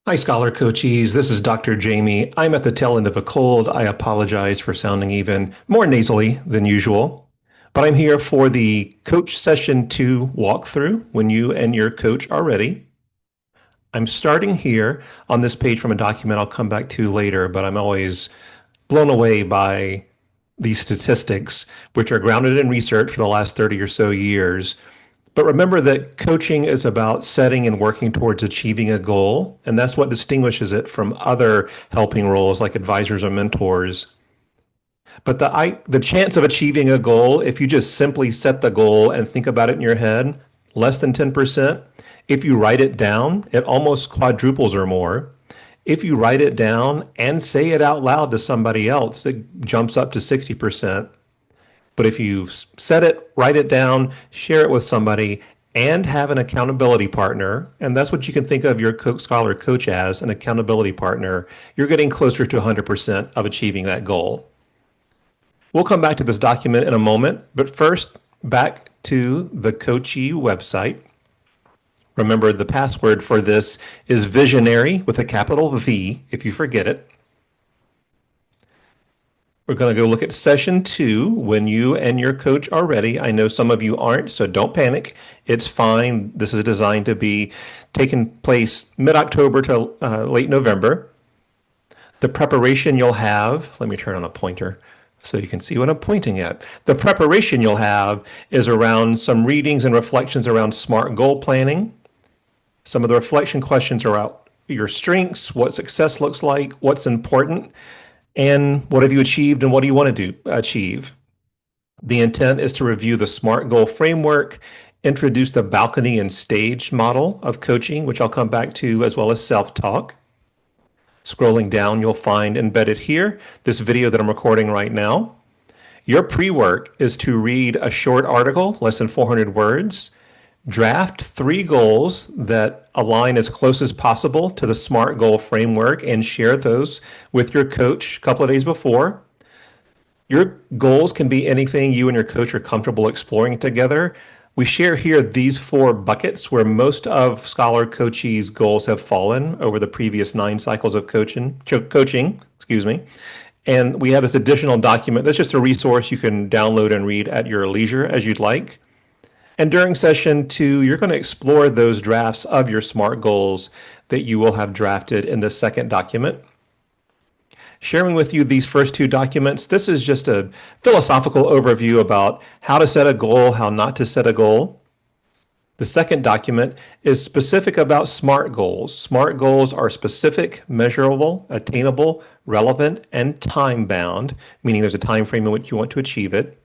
Hi, Scholar Coachees. This is Dr. Jamie. I'm at the tail end of a cold. I apologize for sounding even more nasally than usual. But I'm here for the Coach Session 2 walkthrough when you and your coach are ready. I'm starting here on this page from a document I'll come back to later, but I'm always blown away by these statistics, which are grounded in research for the last 30 or so years. But remember that coaching is about setting and working towards achieving a goal, and that's what distinguishes it from other helping roles like advisors or mentors. But the chance of achieving a goal, if you just simply set the goal and think about it in your head, less than 10%. If you write it down, it almost quadruples or more. If you write it down and say it out loud to somebody else, it jumps up to 60%. But if you set it, write it down, share it with somebody, and have an accountability partner, and that's what you can think of your scholar coach as an accountability partner, you're getting closer to 100% of achieving that goal. We'll come back to this document in a moment, but first, back to the Coachee website. Remember, the password for this is visionary with a capital V if you forget it. We're going to go look at session 2 when you and your coach are ready. I know some of you aren't, so don't panic. It's fine. This is designed to be taking place mid-October to late November. The preparation you'll have, let me turn on a pointer so you can see what I'm pointing at. The preparation you'll have is around some readings and reflections around SMART goal planning. Some of the reflection questions are about your strengths, what success looks like, what's important, and what have you achieved and what do you want to achieve. The intent is to review the SMART goal framework, introduce the balcony and stage model of coaching, which I'll come back to, as well as self-talk. Scrolling down, you'll find embedded here this video that I'm recording right now. Your pre-work is to read a short article, less than 400 words, draft 3 goals that align as close as possible to the SMART goal framework and share those with your coach a couple of days before. Your goals can be anything you and your coach are comfortable exploring together. We share here these 4 buckets where most of Scholar Coachees' goals have fallen over the previous 9 cycles of coaching, excuse me. And we have this additional document. That's just a resource you can download and read at your leisure as you'd like. And during session 2, you're going to explore those drafts of your SMART goals that you will have drafted in the second document. Sharing with you these first 2 documents, this is just a philosophical overview about how to set a goal, how not to set a goal. The second document is specific about SMART goals. SMART goals are specific, measurable, attainable, relevant, and time-bound, meaning there's a time frame in which you want to achieve it.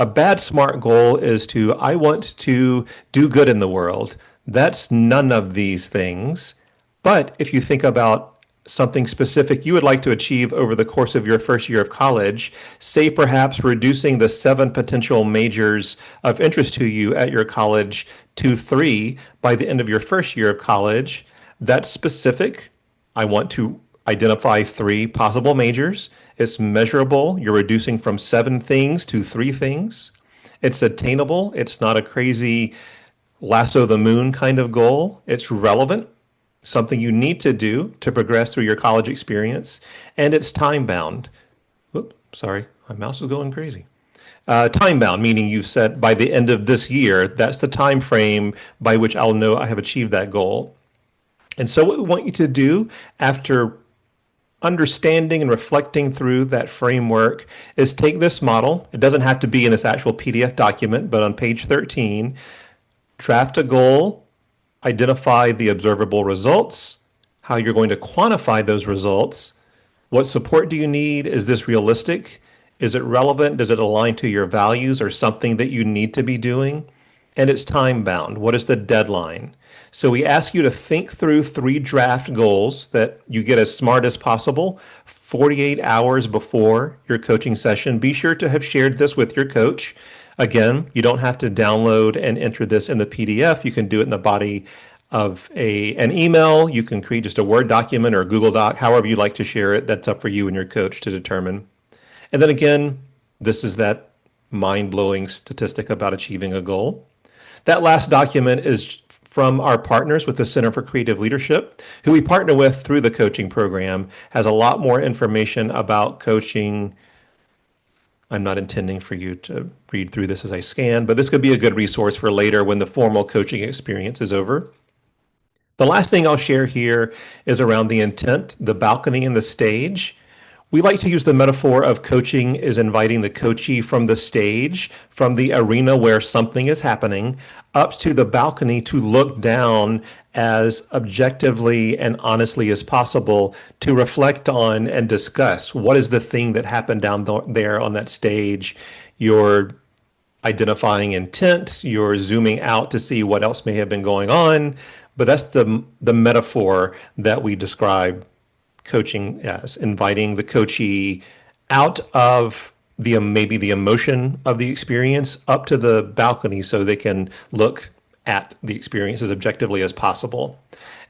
A bad SMART goal is I want to do good in the world. That's none of these things. But if you think about something specific you would like to achieve over the course of your first year of college, say perhaps reducing the 7 potential majors of interest to you at your college to 3 by the end of your first year of college, that's specific. I want to identify 3 possible majors. It's measurable. You're reducing from 7 things to 3 things. It's attainable. It's not a crazy lasso the moon kind of goal. It's relevant, something you need to do to progress through your college experience, and it's time bound. Whoops, sorry, my mouse is going crazy. Time bound, meaning you've set by the end of this year, that's the time frame by which I'll know I have achieved that goal. And so what we want you to do after understanding and reflecting through that framework is take this model. It doesn't have to be in this actual PDF document, but on page 13, draft a goal, identify the observable results, how you're going to quantify those results, what support do you need, is this realistic, is it relevant, does it align to your values or something that you need to be doing, and it's time bound. What is the deadline? So we ask you to think through 3 draft goals that you get as smart as possible 48 hours before your coaching session. Be sure to have shared this with your coach. Again, you don't have to download and enter this in the PDF. You can do it in the body of an email. You can create just a Word document or a Google Doc, however you like to share it. That's up for you and your coach to determine. And then again, this is that mind-blowing statistic about achieving a goal. That last document is from our partners with the Center for Creative Leadership, who we partner with through the coaching program, has a lot more information about coaching. I'm not intending for you to read through this as I scan, but this could be a good resource for later when the formal coaching experience is over. The last thing I'll share here is around the intent, the balcony, and the stage. We like to use the metaphor of coaching is inviting the coachee from the stage, from the arena where something is happening, up to the balcony to look down as objectively and honestly as possible to reflect on and discuss what is the thing that happened down there on that stage. You're identifying intent, you're zooming out to see what else may have been going on, but that's the metaphor that we describe coaching as, inviting the coachee out of the maybe the emotion of the experience up to the balcony so they can look at the experience as objectively as possible.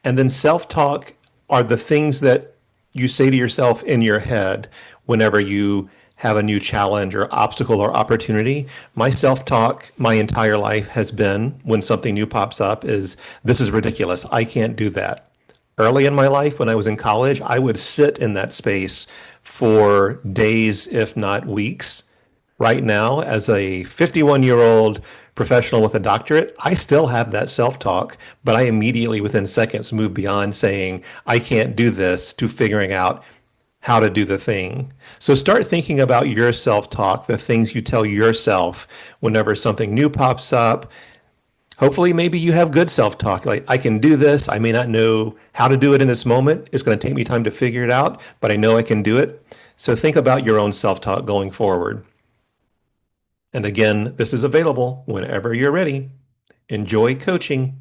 And then self-talk are the things that you say to yourself in your head whenever you have a new challenge or obstacle or opportunity. My self-talk my entire life has been, when something new pops up, is this is ridiculous. I can't do that. Early in my life, when I was in college, I would sit in that space for days, if not weeks. Right now, as a 51-year-old professional with a doctorate, I still have that self-talk, but I immediately, within seconds, move beyond saying, I can't do this, to figuring out how to do the thing. So start thinking about your self-talk, the things you tell yourself whenever something new pops up. Hopefully, maybe you have good self-talk. Like, I can do this. I may not know how to do it in this moment. It's going to take me time to figure it out, but I know I can do it. So think about your own self-talk going forward. And again, this is available whenever you're ready. Enjoy coaching.